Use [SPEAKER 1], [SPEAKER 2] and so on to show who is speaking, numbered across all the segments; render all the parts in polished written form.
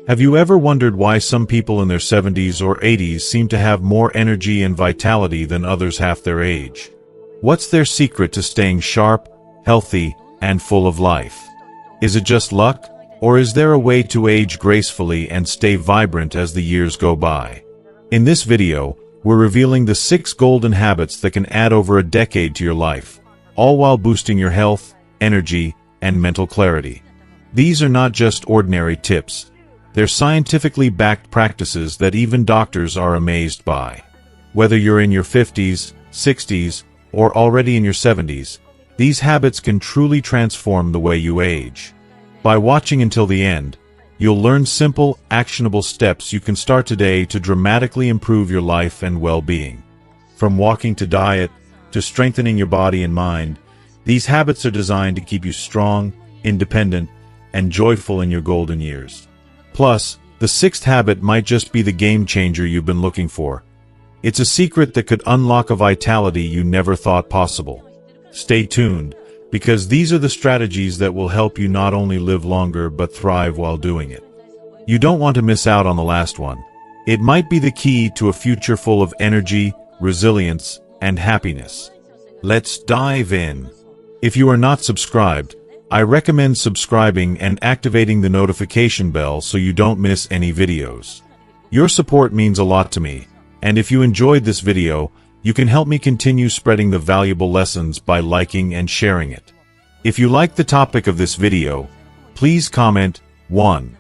[SPEAKER 1] Have you ever wondered why some people in their 70s or 80s seem to have more energy and vitality than others half their age? What's their secret to staying sharp, healthy, and full of life? Is it just luck, or is there a way to age gracefully and stay vibrant as the years go by? In this video, we're revealing the 6 golden habits that can add over a decade to your life, all while boosting your health, energy, and mental clarity. These are not just ordinary tips. They're scientifically backed practices that even doctors are amazed by. Whether you're in your 50s, 60s, or already in your 70s, these habits can truly transform the way you age. By watching until the end, you'll learn simple, actionable steps you can start today to dramatically improve your life and well-being. From walking to diet, to strengthening your body and mind, these habits are designed to keep you strong, independent, and joyful in your golden years. Plus, the 6th habit might just be the game changer you've been looking for. It's a secret that could unlock a vitality you never thought possible. Stay tuned, because these are the strategies that will help you not only live longer but thrive while doing it. You don't want to miss out on the last one. It might be the key to a future full of energy, resilience, and happiness. Let's dive in. If you are not subscribed, I recommend subscribing and activating the notification bell so you don't miss any videos. Your support means a lot to me, and if you enjoyed this video, you can help me continue spreading the valuable lessons by liking and sharing it. If you like the topic of this video, please comment 1.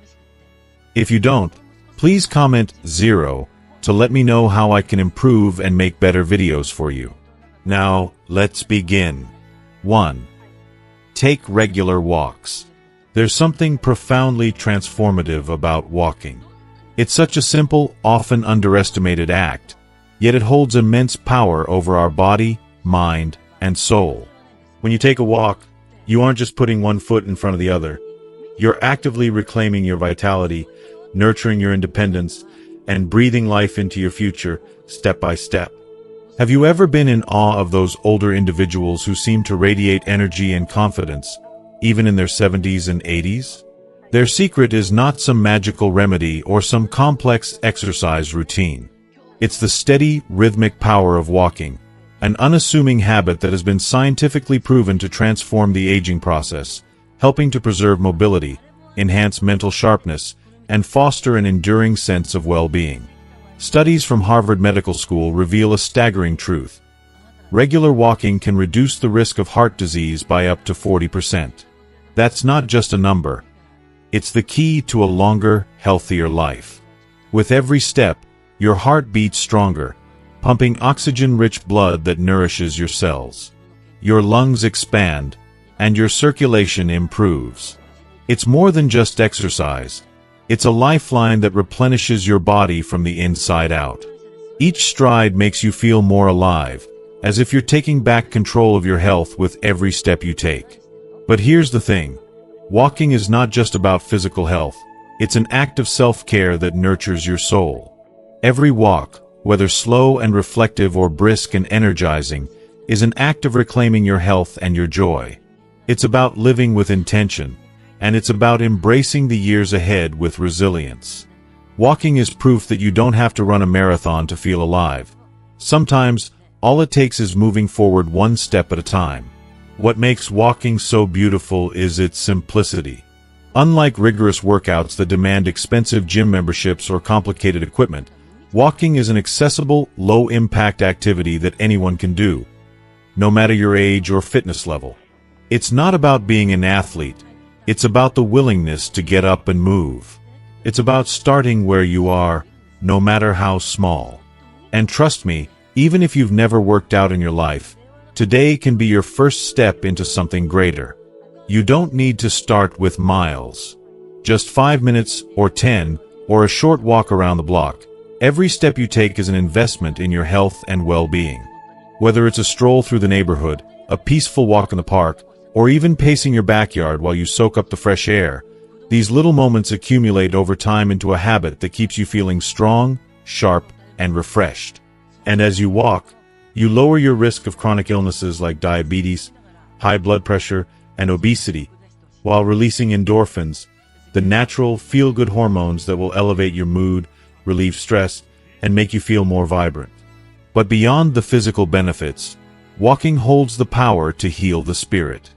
[SPEAKER 1] If you don't, please comment 0 to let me know how I can improve and make better videos for you. Now, let's begin. 1. Take regular walks. There's something profoundly transformative about walking. It's such a simple, often underestimated act, yet it holds immense power over our body, mind, and soul. When you take a walk, you aren't just putting one foot in front of the other. You're actively reclaiming your vitality, nurturing your independence, and breathing life into your future, step by step. Have you ever been in awe of those older individuals who seem to radiate energy and confidence, even in their 70s and 80s? Their secret is not some magical remedy or some complex exercise routine. It's the steady, rhythmic power of walking, an unassuming habit that has been scientifically proven to transform the aging process, helping to preserve mobility, enhance mental sharpness, and foster an enduring sense of well-being. Studies from Harvard Medical School reveal a staggering truth. Regular walking can reduce the risk of heart disease by up to 40%. That's not just a number. It's the key to a longer, healthier life. With every step, your heart beats stronger, pumping oxygen-rich blood that nourishes your cells. Your lungs expand, and your circulation improves. It's more than just exercise. It's a lifeline that replenishes your body from the inside out. Each stride makes you feel more alive, as if you're taking back control of your health with every step you take. But here's the thing. Walking is not just about physical health. It's an act of self-care that nurtures your soul. Every walk, whether slow and reflective or brisk and energizing, is an act of reclaiming your health and your joy. It's about living with intention, and it's about embracing the years ahead with resilience. Walking is proof that you don't have to run a marathon to feel alive. Sometimes, all it takes is moving forward one step at a time. What makes walking so beautiful is its simplicity. Unlike rigorous workouts that demand expensive gym memberships or complicated equipment, walking is an accessible, low-impact activity that anyone can do, no matter your age or fitness level. It's not about being an athlete. It's about the willingness to get up and move. It's about starting where you are, no matter how small. And trust me, even if you've never worked out in your life, today can be your first step into something greater. You don't need to start with miles. Just 5 minutes, or 10, or a short walk around the block. Every step you take is an investment in your health and well-being. Whether it's a stroll through the neighborhood, a peaceful walk in the park, or even pacing your backyard while you soak up the fresh air, these little moments accumulate over time into a habit that keeps you feeling strong, sharp, and refreshed. And as you walk, you lower your risk of chronic illnesses like diabetes, high blood pressure, and obesity, while releasing endorphins, the natural, feel-good hormones that will elevate your mood, relieve stress, and make you feel more vibrant. But beyond the physical benefits, walking holds the power to heal the spirit.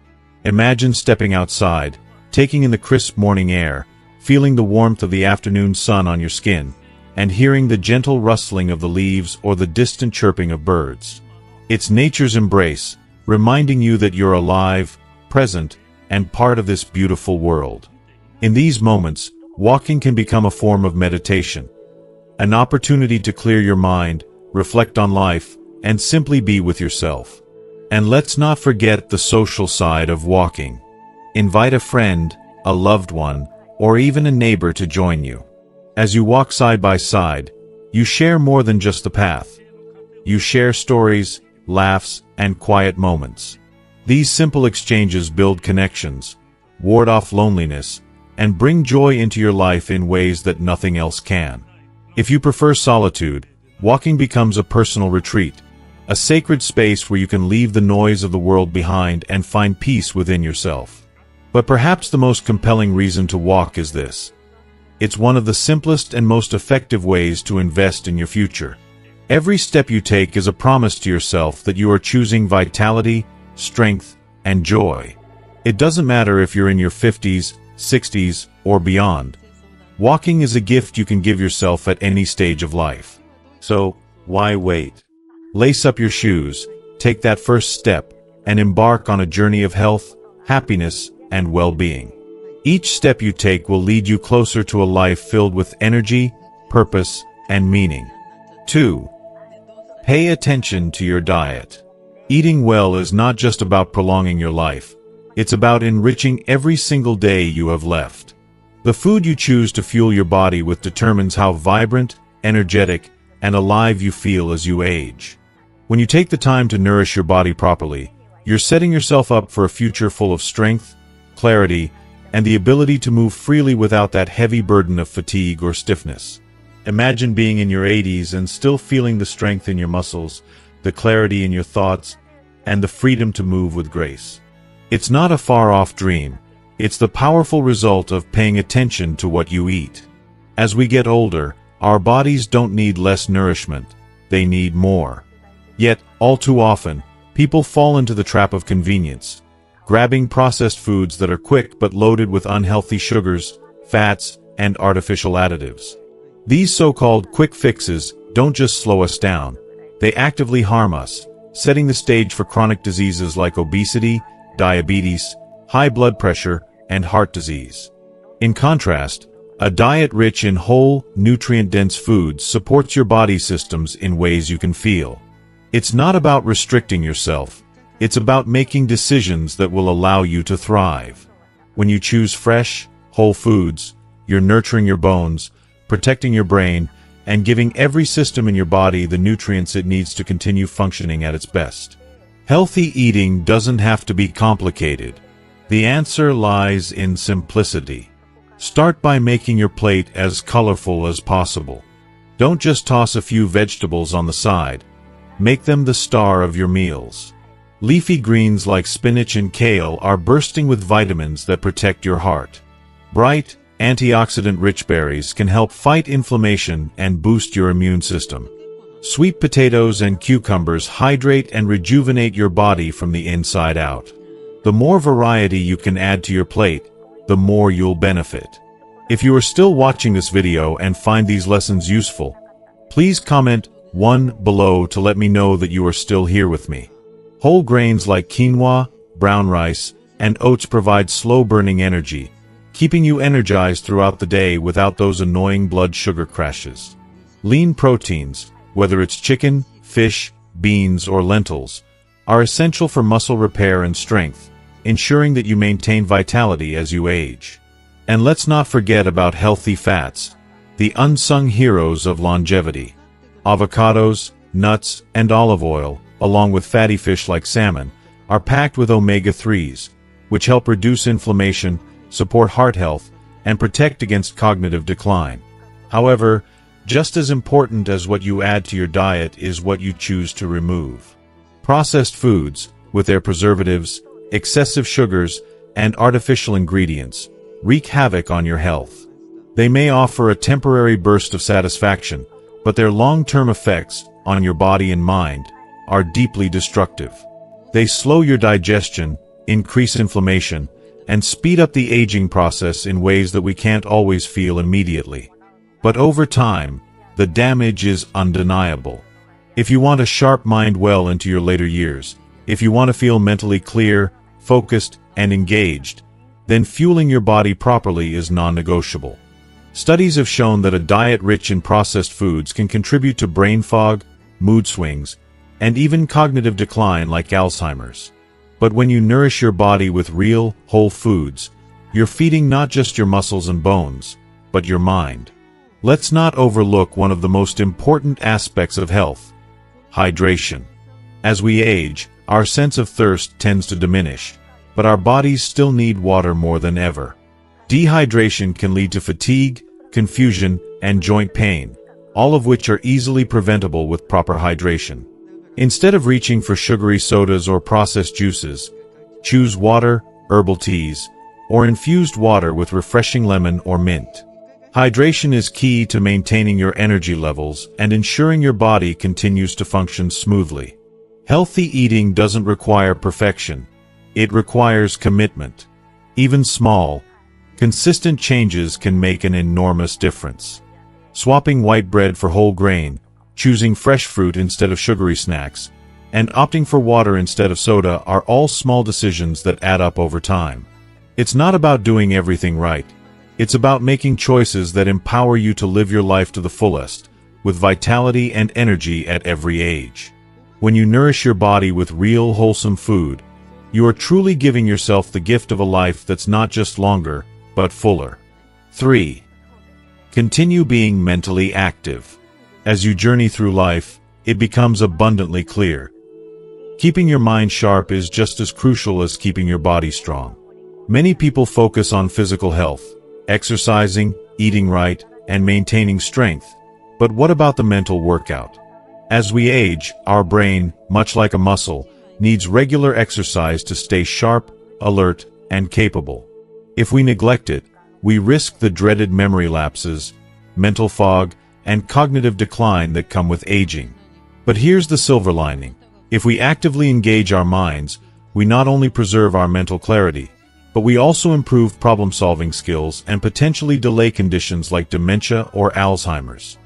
[SPEAKER 1] Imagine stepping outside, taking in the crisp morning air, feeling the warmth of the afternoon sun on your skin, and hearing the gentle rustling of the leaves or the distant chirping of birds. It's nature's embrace, reminding you that you're alive, present, and part of this beautiful world. In these moments, walking can become a form of meditation, an opportunity to clear your mind, reflect on life, and simply be with yourself. And let's not forget the social side of walking. Invite a friend, a loved one, or even a neighbor to join you. As you walk side by side, you share more than just the path. You share stories, laughs, and quiet moments. These simple exchanges build connections, ward off loneliness, and bring joy into your life in ways that nothing else can. If you prefer solitude, walking becomes a personal retreat, a sacred space where you can leave the noise of the world behind and find peace within yourself. But perhaps the most compelling reason to walk is this. It's one of the simplest and most effective ways to invest in your future. Every step you take is a promise to yourself that you are choosing vitality, strength, and joy. It doesn't matter if you're in your 50s, 60s, or beyond. Walking is a gift you can give yourself at any stage of life. So, why wait? Lace up your shoes, take that first step, and embark on a journey of health, happiness, and well-being. Each step you take will lead you closer to a life filled with energy, purpose, and meaning. 2. Pay attention to your diet. Eating well is not just about prolonging your life. It's about enriching every single day you have left. The food you choose to fuel your body with determines how vibrant, energetic, and alive you feel as you age. When you take the time to nourish your body properly, you're setting yourself up for a future full of strength, clarity, and the ability to move freely without that heavy burden of fatigue or stiffness. Imagine being in your 80s and still feeling the strength in your muscles, the clarity in your thoughts, and the freedom to move with grace. It's not a far-off dream. It's the powerful result of paying attention to what you eat. As we get older, our bodies don't need less nourishment. They need more. Yet, all too often, people fall into the trap of convenience, grabbing processed foods that are quick but loaded with unhealthy sugars, fats, and artificial additives. These so-called quick fixes don't just slow us down. They actively harm us, setting the stage for chronic diseases like obesity, diabetes, high blood pressure, and heart disease. In contrast, a diet rich in whole, nutrient-dense foods supports your body systems in ways you can feel. It's not about restricting yourself. It's about making decisions that will allow you to thrive. When you choose fresh, whole foods, you're nurturing your bones, protecting your brain, and giving every system in your body the nutrients it needs to continue functioning at its best. Healthy eating doesn't have to be complicated. The answer lies in simplicity. Start by making your plate as colorful as possible. Don't just toss a few vegetables on the side. Make them the star of your meals. Leafy greens like spinach and kale are bursting with vitamins that protect your heart. Bright, antioxidant-rich berries can help fight inflammation and boost your immune system. Sweet potatoes and cucumbers hydrate and rejuvenate your body from the inside out. The more variety you can add to your plate, the more you'll benefit. If you are still watching this video and find these lessons useful, please comment 1 below to let me know that you are still here with me. Whole grains like quinoa, brown rice, and oats provide slow-burning energy, keeping you energized throughout the day without those annoying blood sugar crashes. Lean proteins, whether it's chicken, fish, beans, or lentils, are essential for muscle repair and strength, ensuring that you maintain vitality as you age. And let's not forget about healthy fats, the unsung heroes of longevity. Avocados, nuts, and olive oil, along with fatty fish like salmon, are packed with omega-3s, which help reduce inflammation, support heart health, and protect against cognitive decline. However, just as important as what you add to your diet is what you choose to remove. Processed foods, with their preservatives, excessive sugars, and artificial ingredients, wreak havoc on your health. They may offer a temporary burst of satisfaction, but their long-term effects on your body and mind are deeply destructive. They slow your digestion, increase inflammation, and speed up the aging process in ways that we can't always feel immediately. But over time, the damage is undeniable. If you want a sharp mind well into your later years, if you want to feel mentally clear, focused, and engaged, then fueling your body properly is non-negotiable. Studies have shown that a diet rich in processed foods can contribute to brain fog, mood swings, and even cognitive decline like Alzheimer's. But when you nourish your body with real, whole foods, you're feeding not just your muscles and bones, but your mind. Let's not overlook one of the most important aspects of health: hydration. As we age, our sense of thirst tends to diminish, but our bodies still need water more than ever. Dehydration can lead to fatigue, confusion, and joint pain, all of which are easily preventable with proper hydration. Instead of reaching for sugary sodas or processed juices, choose water, herbal teas, or infused water with refreshing lemon or mint. Hydration is key to maintaining your energy levels and ensuring your body continues to function smoothly. Healthy eating doesn't require perfection. It requires commitment. Even small, consistent changes can make an enormous difference. Swapping white bread for whole grain, choosing fresh fruit instead of sugary snacks, and opting for water instead of soda are all small decisions that add up over time. It's not about doing everything right. It's about making choices that empower you to live your life to the fullest, with vitality and energy at every age. When you nourish your body with real, wholesome food, you are truly giving yourself the gift of a life that's not just longer, but fuller. 3. Continue being mentally active. As you journey through life, it becomes abundantly clear. Keeping your mind sharp is just as crucial as keeping your body strong. Many people focus on physical health, exercising, eating right, and maintaining strength. But what about the mental workout? As we age, our brain, much like a muscle, needs regular exercise to stay sharp, alert, and capable. If we neglect it, we risk the dreaded memory lapses, mental fog, and cognitive decline that come with aging. But here's the silver lining. If we actively engage our minds, we not only preserve our mental clarity, but we also improve problem-solving skills and potentially delay conditions like dementia or Alzheimer's.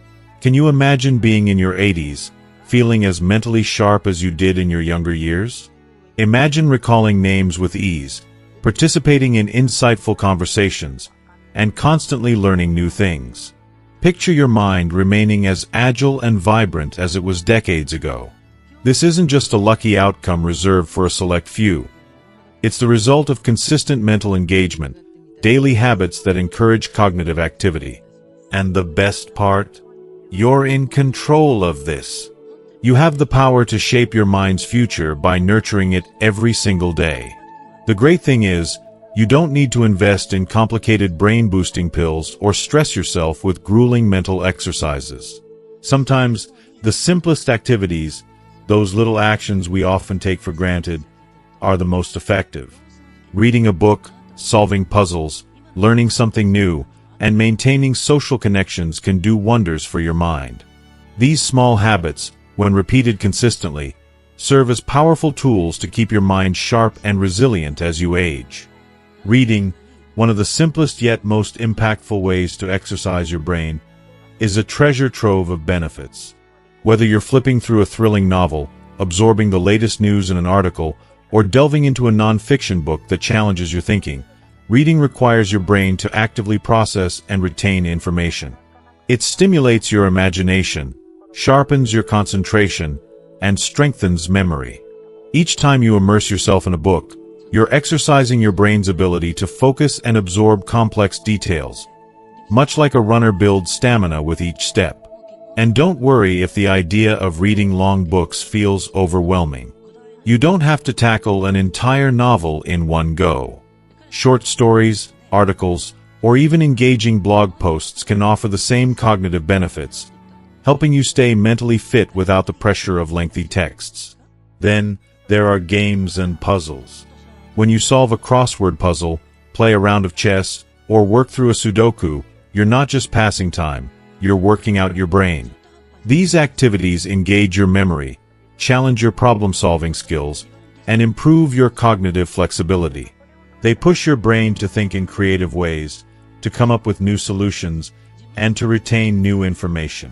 [SPEAKER 1] Can you imagine being in your 80s, feeling as mentally sharp as you did in your younger years? Imagine recalling names with ease, participating in insightful conversations, and constantly learning new things. Picture your mind remaining as agile and vibrant as it was decades ago. This isn't just a lucky outcome reserved for a select few. It's the result of consistent mental engagement, daily habits that encourage cognitive activity. And the best part? You're in control of this. You have the power to shape your mind's future by nurturing it every single day. The great thing is, you don't need to invest in complicated brain-boosting pills or stress yourself with grueling mental exercises. Sometimes, the simplest activities, those little actions we often take for granted, are the most effective. Reading a book, solving puzzles, learning something new, and maintaining social connections can do wonders for your mind. These small habits, when repeated consistently, serve as powerful tools to keep your mind sharp and resilient as you age. Reading, one of the simplest yet most impactful ways to exercise your brain, is a treasure trove of benefits. Whether you're flipping through a thrilling novel, absorbing the latest news in an article, or delving into a non-fiction book that challenges your thinking, reading requires your brain to actively process and retain information. It stimulates your imagination, sharpens your concentration, and strengthens memory. Each time you immerse yourself in a book, you're exercising your brain's ability to focus and absorb complex details, much like a runner builds stamina with each step. And don't worry if the idea of reading long books feels overwhelming. You don't have to tackle an entire novel in one go. Short stories, articles, or even engaging blog posts can offer the same cognitive benefits, helping you stay mentally fit without the pressure of lengthy texts. Then, there are games and puzzles. When you solve a crossword puzzle, play a round of chess, or work through a Sudoku, you're not just passing time, you're working out your brain. These activities engage your memory, challenge your problem-solving skills, and improve your cognitive flexibility. They push your brain to think in creative ways, to come up with new solutions, and to retain new information.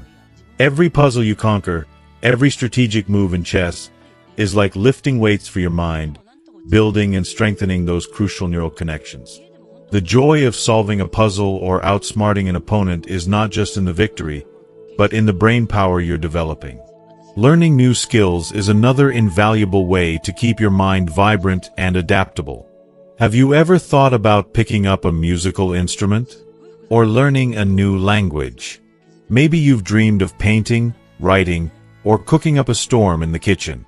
[SPEAKER 1] Every puzzle you conquer, every strategic move in chess, is like lifting weights for your mind, building and strengthening those crucial neural connections. The joy of solving a puzzle or outsmarting an opponent is not just in the victory, but in the brain power you're developing. Learning new skills is another invaluable way to keep your mind vibrant and adaptable. Have you ever thought about picking up a musical instrument? Or learning a new language? Maybe you've dreamed of painting, writing, or cooking up a storm in the kitchen.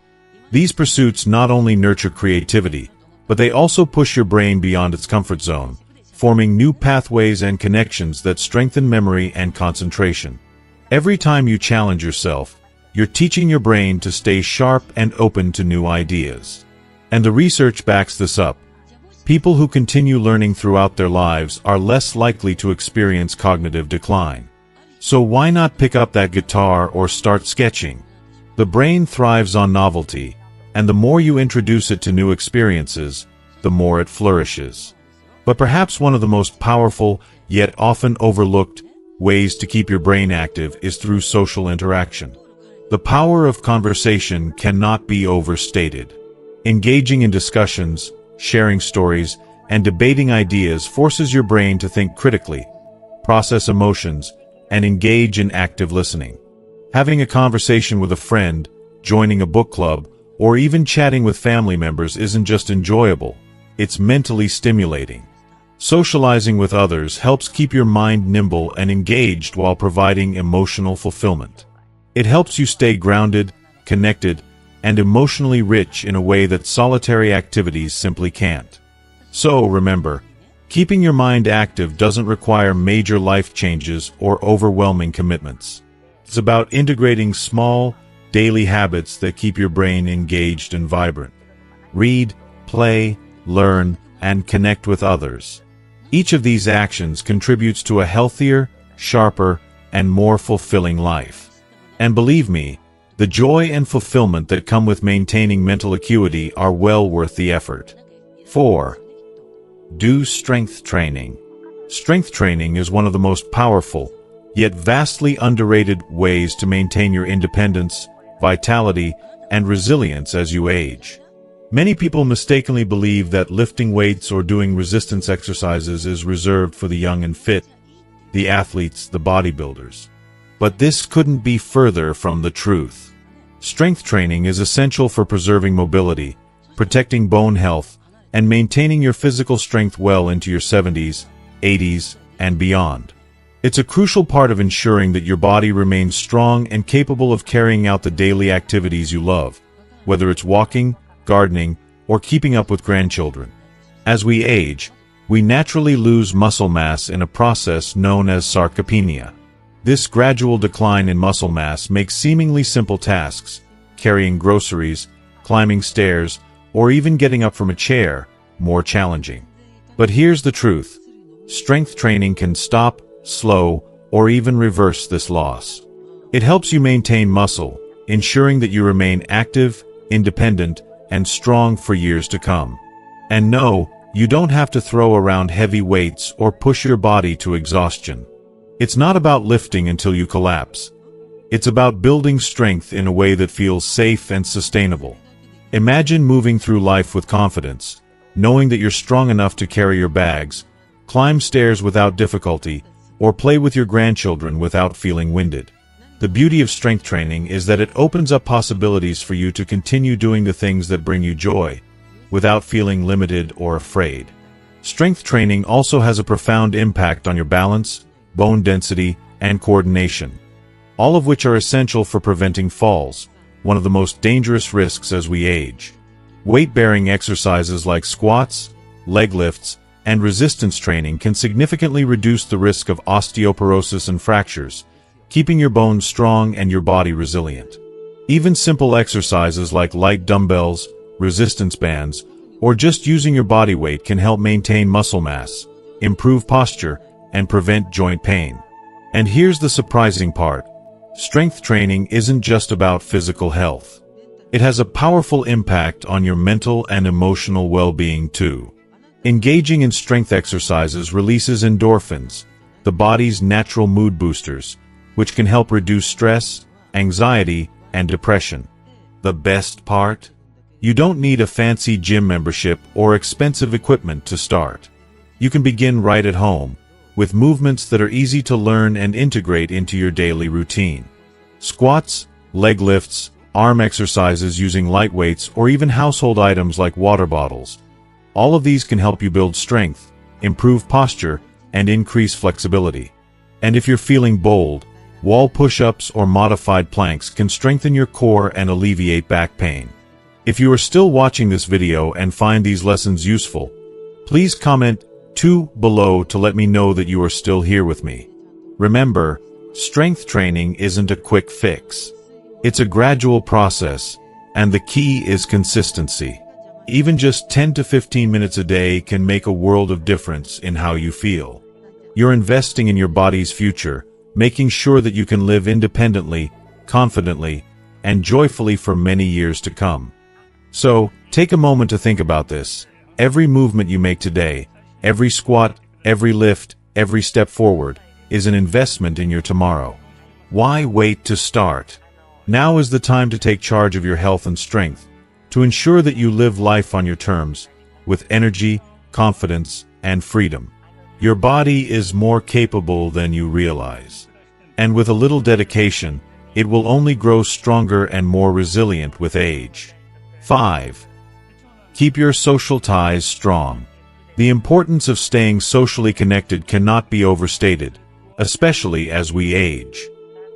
[SPEAKER 1] These pursuits not only nurture creativity, but they also push your brain beyond its comfort zone, forming new pathways and connections that strengthen memory and concentration. Every time you challenge yourself, you're teaching your brain to stay sharp and open to new ideas. And the research backs this up. People who continue learning throughout their lives are less likely to experience cognitive decline. So why not pick up that guitar or start sketching? The brain thrives on novelty, and the more you introduce it to new experiences, the more it flourishes. But perhaps one of the most powerful, yet often overlooked, ways to keep your brain active is through social interaction. The power of conversation cannot be overstated. Engaging in discussions, sharing stories, and debating ideas forces your brain to think critically, process emotions, and engage in active listening. Having a conversation with a friend, joining a book club, or even chatting with family members isn't just enjoyable, it's mentally stimulating. Socializing with others helps keep your mind nimble and engaged while providing emotional fulfillment. It helps you stay grounded, connected, and emotionally rich in a way that solitary activities simply can't. So remember, keeping your mind active doesn't require major life changes or overwhelming commitments. It's about integrating small, daily habits that keep your brain engaged and vibrant. Read, play, learn, and connect with others. Each of these actions contributes to a healthier, sharper, and more fulfilling life. And believe me, the joy and fulfillment that come with maintaining mental acuity are well worth the effort. 4. Do strength training. Strength training is one of the most powerful, yet vastly underrated ways to maintain your independence, vitality, and resilience as you age. Many people mistakenly believe that lifting weights or doing resistance exercises is reserved for the young and fit, the athletes, the bodybuilders. But this couldn't be further from the truth. Strength training is essential for preserving mobility, protecting bone health, and maintaining your physical strength well into your 70s, 80s, and beyond. It's a crucial part of ensuring that your body remains strong and capable of carrying out the daily activities you love, whether it's walking, gardening, or keeping up with grandchildren. As we age, we naturally lose muscle mass in a process known as sarcopenia. This gradual decline in muscle mass makes seemingly simple tasks, carrying groceries, climbing stairs, or even getting up from a chair, more challenging. But here's the truth. Strength training can stop, slow, or even reverse this loss. It helps you maintain muscle, ensuring that you remain active, independent, and strong for years to come. And no, you don't have to throw around heavy weights or push your body to exhaustion. It's not about lifting until you collapse. It's about building strength in a way that feels safe and sustainable. Imagine moving through life with confidence, knowing that you're strong enough to carry your bags, climb stairs without difficulty, or play with your grandchildren without feeling winded. The beauty of strength training is that it opens up possibilities for you to continue doing the things that bring you joy, without feeling limited or afraid. Strength training also has a profound impact on your balance, bone density, and coordination, all of which are essential for preventing falls, one of the most dangerous risks as we age. Weight-bearing exercises like squats, leg lifts, and resistance training can significantly reduce the risk of osteoporosis and fractures, keeping your bones strong and your body resilient. Even simple exercises like light dumbbells, resistance bands, or just using your body weight can help maintain muscle mass, improve posture, and prevent joint pain. And here's the surprising part. Strength training isn't just about physical health. It has a powerful impact on your mental and emotional well-being too. Engaging in strength exercises releases endorphins, the body's natural mood boosters, which can help reduce stress, anxiety, and depression. The best part? You don't need a fancy gym membership or expensive equipment to start. You can begin right at home, with movements that are easy to learn and integrate into your daily routine. Squats, leg lifts, arm exercises using light weights, or even household items like water bottles. All of these can help you build strength, improve posture, and increase flexibility. And if you're feeling bold, wall push-ups or modified planks can strengthen your core and alleviate back pain. If you are still watching this video and find these lessons useful, please comment 2 below to let me know that you are still here with me. Remember, strength training isn't a quick fix. It's a gradual process, and the key is consistency. Even just 10 to 15 minutes a day can make a world of difference in how you feel. You're investing in your body's future, making sure that you can live independently, confidently, and joyfully for many years to come. So, take a moment to think about this. Every movement you make today, every squat, every lift, every step forward, is an investment in your tomorrow. Why wait to start? Now is the time to take charge of your health and strength, to ensure that you live life on your terms, with energy, confidence, and freedom. Your body is more capable than you realize. And with a little dedication, it will only grow stronger and more resilient with age. 5. Keep your social ties strong. The importance of staying socially connected cannot be overstated, especially as we age.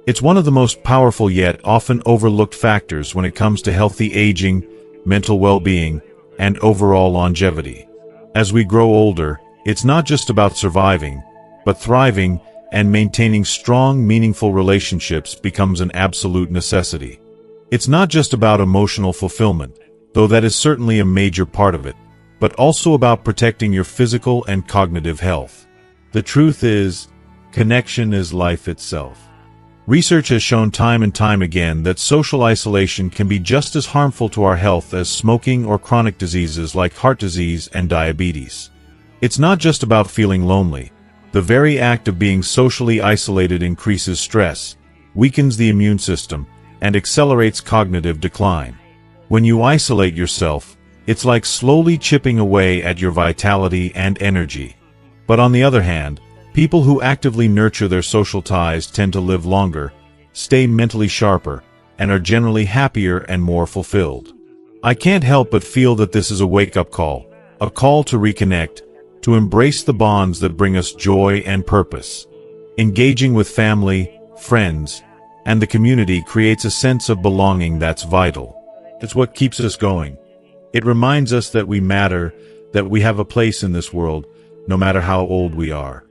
[SPEAKER 1] It's one of the most powerful yet often overlooked factors when it comes to healthy aging, mental well-being, and overall longevity. As we grow older, it's not just about surviving, but thriving, and maintaining strong, meaningful relationships becomes an absolute necessity. It's not just about emotional fulfillment, though that is certainly a major part of it, but also about protecting your physical and cognitive health. The truth is, connection is life itself. Research has shown time and time again that social isolation can be just as harmful to our health as smoking or chronic diseases like heart disease and diabetes. It's not just about feeling lonely. The very act of being socially isolated increases stress, weakens the immune system, and accelerates cognitive decline. When you isolate yourself, it's like slowly chipping away at your vitality and energy. But on the other hand, people who actively nurture their social ties tend to live longer, stay mentally sharper, and are generally happier and more fulfilled. I can't help but feel that this is a wake-up call, a call to reconnect, to embrace the bonds that bring us joy and purpose. Engaging with family, friends, and the community creates a sense of belonging that's vital. It's what keeps us going. It reminds us that we matter, that we have a place in this world, no matter how old we are.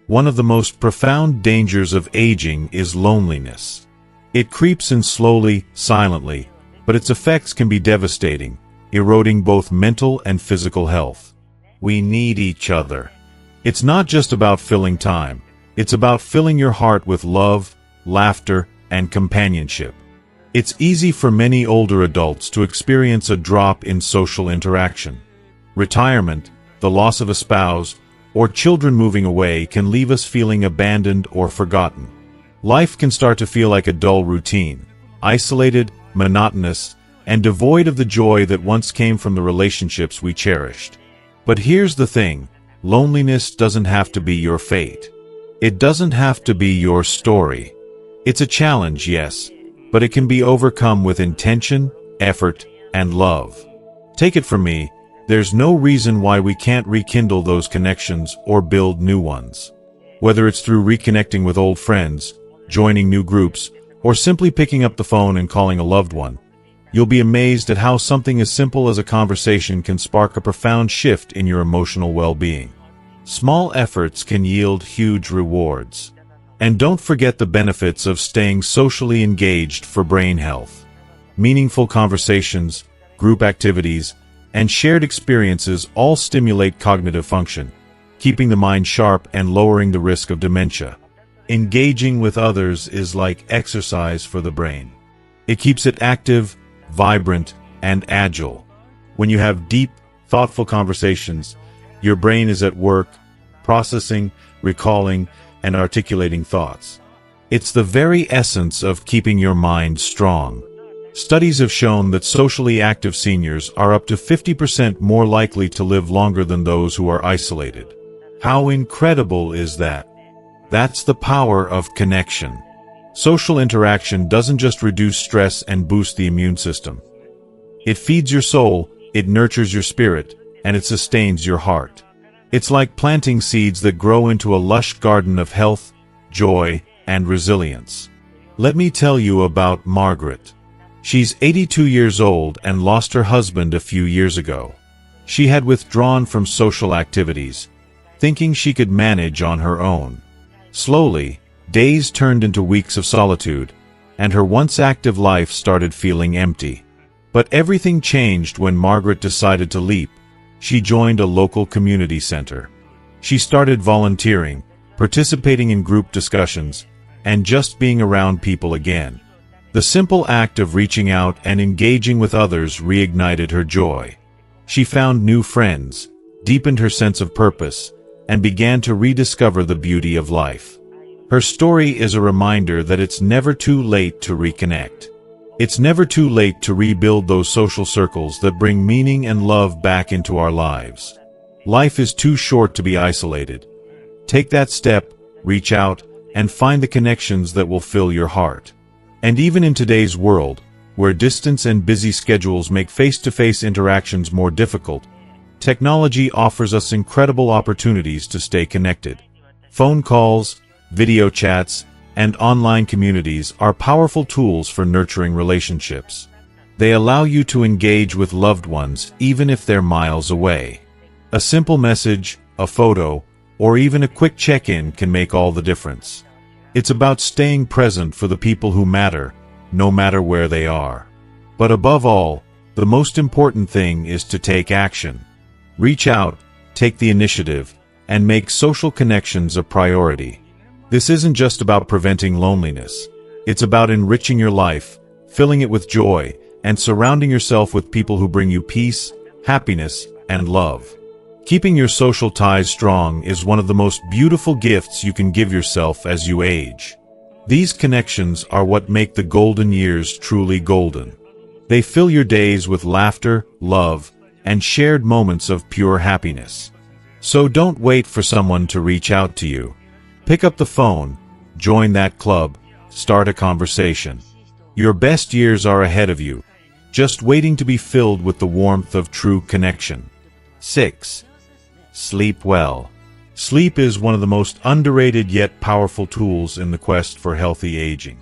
[SPEAKER 1] One of the most profound dangers of aging is loneliness. It creeps in slowly, silently, but its effects can be devastating, eroding both mental and physical health. We need each other. It's not just about filling time. It's about filling your heart with love, laughter, and companionship. It's easy for many older adults to experience a drop in social interaction. Retirement, the loss of a spouse, or children moving away can leave us feeling abandoned or forgotten. Life can start to feel like a dull routine, isolated, monotonous, and devoid of the joy that once came from the relationships we cherished. But here's the thing, loneliness doesn't have to be your fate. It doesn't have to be your story. It's a challenge, yes, but it can be overcome with intention, effort, and love. Take it from me, there's no reason why we can't rekindle those connections or build new ones. Whether it's through reconnecting with old friends, joining new groups, or simply picking up the phone and calling a loved one, you'll be amazed at how something as simple as a conversation can spark a profound shift in your emotional well-being. Small efforts can yield huge rewards. And don't forget the benefits of staying socially engaged for brain health. Meaningful conversations, group activities, and shared experiences all stimulate cognitive function, keeping the mind sharp and lowering the risk of dementia. Engaging with others is like exercise for the brain. It keeps it active, vibrant, and agile. When you have deep, thoughtful conversations, your brain is at work, processing, recalling, and articulating thoughts. It's the very essence of keeping your mind strong. Studies have shown that socially active seniors are up to 50% more likely to live longer than those who are isolated. How incredible is that? That's the power of connection. Social interaction doesn't just reduce stress and boost the immune system. It feeds your soul, it nurtures your spirit, and it sustains your heart. It's like planting seeds that grow into a lush garden of health, joy, and resilience. Let me tell you about Margaret. She's 82 years old and lost her husband a few years ago. She had withdrawn from social activities, thinking she could manage on her own. Slowly, days turned into weeks of solitude, and her once active life started feeling empty. But everything changed when Margaret decided to leap. She joined a local community center. She started volunteering, participating in group discussions, and just being around people again. The simple act of reaching out and engaging with others reignited her joy. She found new friends, deepened her sense of purpose, and began to rediscover the beauty of life. Her story is a reminder that it's never too late to reconnect. It's never too late to rebuild those social circles that bring meaning and love back into our lives. Life is too short to be isolated. Take that step, reach out, and find the connections that will fill your heart. And even in today's world, where distance and busy schedules make face-to-face interactions more difficult, technology offers us incredible opportunities to stay connected. Phone calls, video chats, and online communities are powerful tools for nurturing relationships. They allow you to engage with loved ones even if they're miles away. A simple message, a photo, or even a quick check-in can make all the difference. It's about staying present for the people who matter, no matter where they are. But above all, the most important thing is to take action. Reach out, take the initiative, and make social connections a priority. This isn't just about preventing loneliness. It's about enriching your life, filling it with joy, and surrounding yourself with people who bring you peace, happiness, and love. Keeping your social ties strong is one of the most beautiful gifts you can give yourself as you age. These connections are what make the golden years truly golden. They fill your days with laughter, love, and shared moments of pure happiness. So don't wait for someone to reach out to you. Pick up the phone, join that club, start a conversation. Your best years are ahead of you, just waiting to be filled with the warmth of true connection. 6. Sleep well. Sleep is one of the most underrated yet powerful tools in the quest for healthy aging.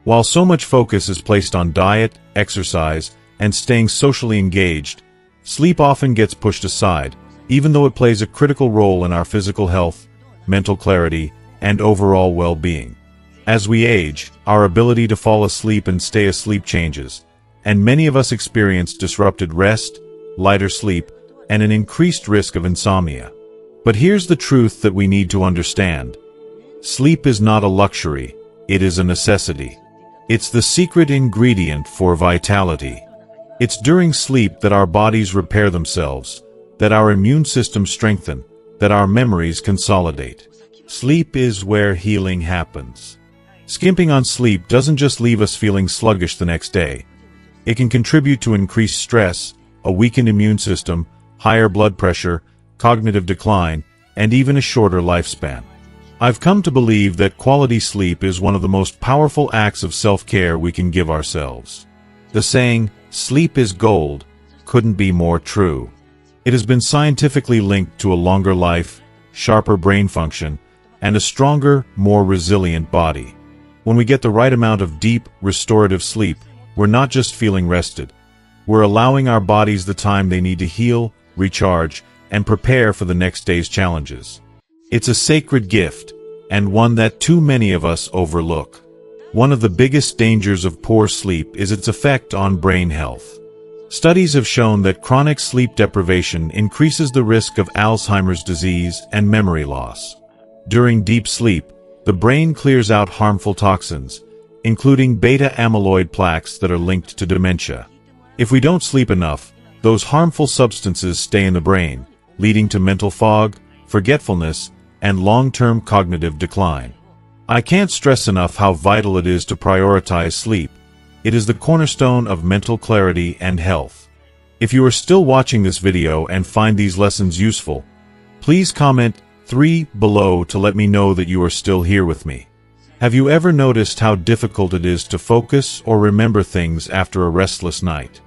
[SPEAKER 1] While so much focus is placed on diet, exercise, and staying socially engaged, sleep often gets pushed aside, even though it plays a critical role in our physical health, mental clarity, and overall well-being. As we age, our ability to fall asleep and stay asleep changes, and many of us experience disrupted rest, lighter sleep, and an increased risk of insomnia. But here's the truth that we need to understand. Sleep is not a luxury, it is a necessity. It's the secret ingredient for vitality. It's during sleep that our bodies repair themselves, that our immune systems strengthen, that our memories consolidate. Sleep is where healing happens. Skimping on sleep doesn't just leave us feeling sluggish the next day. It can contribute to increased stress, a weakened immune system, higher blood pressure, cognitive decline, and even a shorter lifespan. I've come to believe that quality sleep is one of the most powerful acts of self-care we can give ourselves. The saying, "sleep is gold," couldn't be more true. It has been scientifically linked to a longer life, sharper brain function, and a stronger, more resilient body. When we get the right amount of deep, restorative sleep, we're not just feeling rested. We're allowing our bodies the time they need to heal, recharge, and prepare for the next day's challenges. It's a sacred gift, and one that too many of us overlook. One of the biggest dangers of poor sleep is its effect on brain health. Studies have shown that chronic sleep deprivation increases the risk of Alzheimer's disease and memory loss. During deep sleep, the brain clears out harmful toxins, including beta-amyloid plaques that are linked to dementia. If we don't sleep enough, those harmful substances stay in the brain, leading to mental fog, forgetfulness, and long-term cognitive decline. I can't stress enough how vital it is to prioritize sleep. It is the cornerstone of mental clarity and health. If you are still watching this video and find these lessons useful, please comment 3 below to let me know that you are still here with me. Have you ever noticed how difficult it is to focus or remember things after a restless night?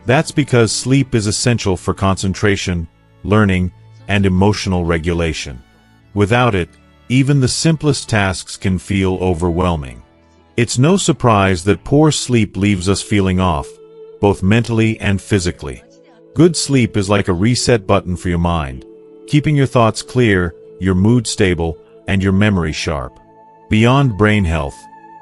[SPEAKER 1] That's because sleep is essential for concentration, learning, and emotional regulation. Without it, even the simplest tasks can feel overwhelming. It's no surprise that poor sleep leaves us feeling off, both mentally and physically. Good sleep is like a reset button for your mind, keeping your thoughts clear, your mood stable, and your memory sharp. Beyond brain health,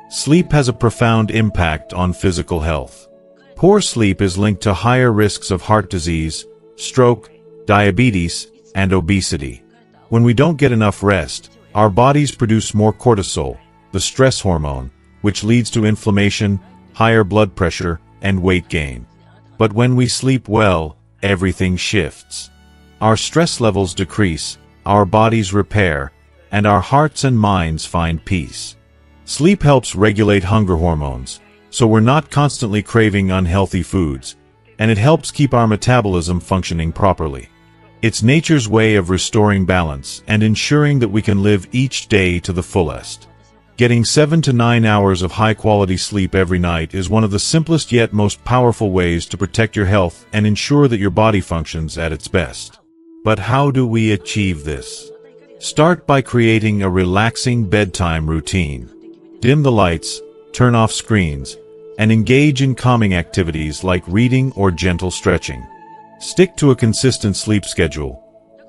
[SPEAKER 1] sleep has a profound impact on physical health. Poor sleep is linked to higher risks of heart disease, stroke, diabetes, and obesity. When we don't get enough rest, our bodies produce more cortisol, the stress hormone, which leads to inflammation, higher blood pressure, and weight gain. But when we sleep well, everything shifts. Our stress levels decrease, our bodies repair, and our hearts and minds find peace. Sleep helps regulate hunger hormones, so we're not constantly craving unhealthy foods, and it helps keep our metabolism functioning properly. It's nature's way of restoring balance and ensuring that we can live each day to the fullest. Getting 7 to 9 hours of high-quality sleep every night is one of the simplest yet most powerful ways to protect your health and ensure that your body functions at its best. But how do we achieve this? Start by creating a relaxing bedtime routine. Dim the lights, turn off screens, and engage in calming activities like reading or gentle stretching. Stick to a consistent sleep schedule.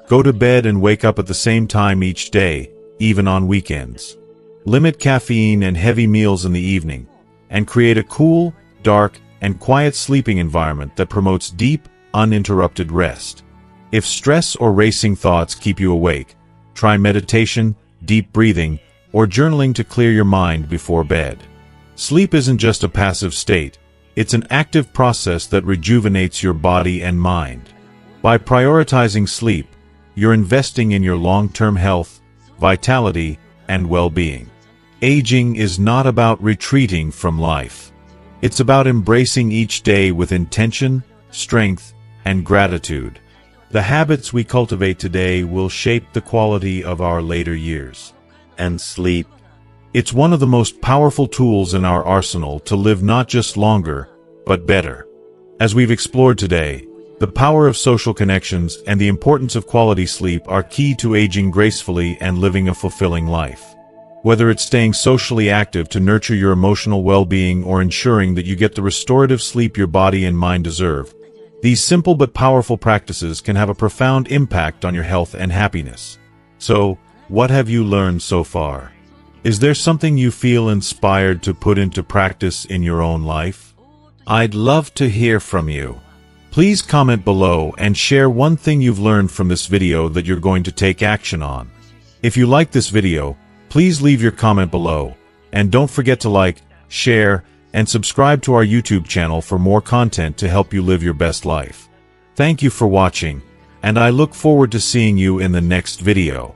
[SPEAKER 1] Go to bed and wake up at the same time each day, even on weekends. Limit caffeine and heavy meals in the evening, and create a cool, dark, and quiet sleeping environment that promotes deep, uninterrupted rest. If stress or racing thoughts keep you awake, try meditation, deep breathing, or journaling to clear your mind before bed. Sleep isn't just a passive state, it's an active process that rejuvenates your body and mind. By prioritizing sleep, you're investing in your long-term health, vitality, and well-being. Aging is not about retreating from life. It's about embracing each day with intention, strength, and gratitude. The habits we cultivate today will shape the quality of our later years. And sleep. It's one of the most powerful tools in our arsenal to live not just longer, but better. As we've explored today, the power of social connections and the importance of quality sleep are key to aging gracefully and living a fulfilling life. Whether it's staying socially active to nurture your emotional well-being or ensuring that you get the restorative sleep your body and mind deserve, these simple but powerful practices can have a profound impact on your health and happiness. So, what have you learned so far? Is there something you feel inspired to put into practice in your own life? I'd love to hear from you. Please comment below and share one thing you've learned from this video that you're going to take action on. If you like this video, please leave your comment below, and don't forget to like, share, and subscribe to our YouTube channel for more content to help you live your best life. Thank you for watching, and I look forward to seeing you in the next video.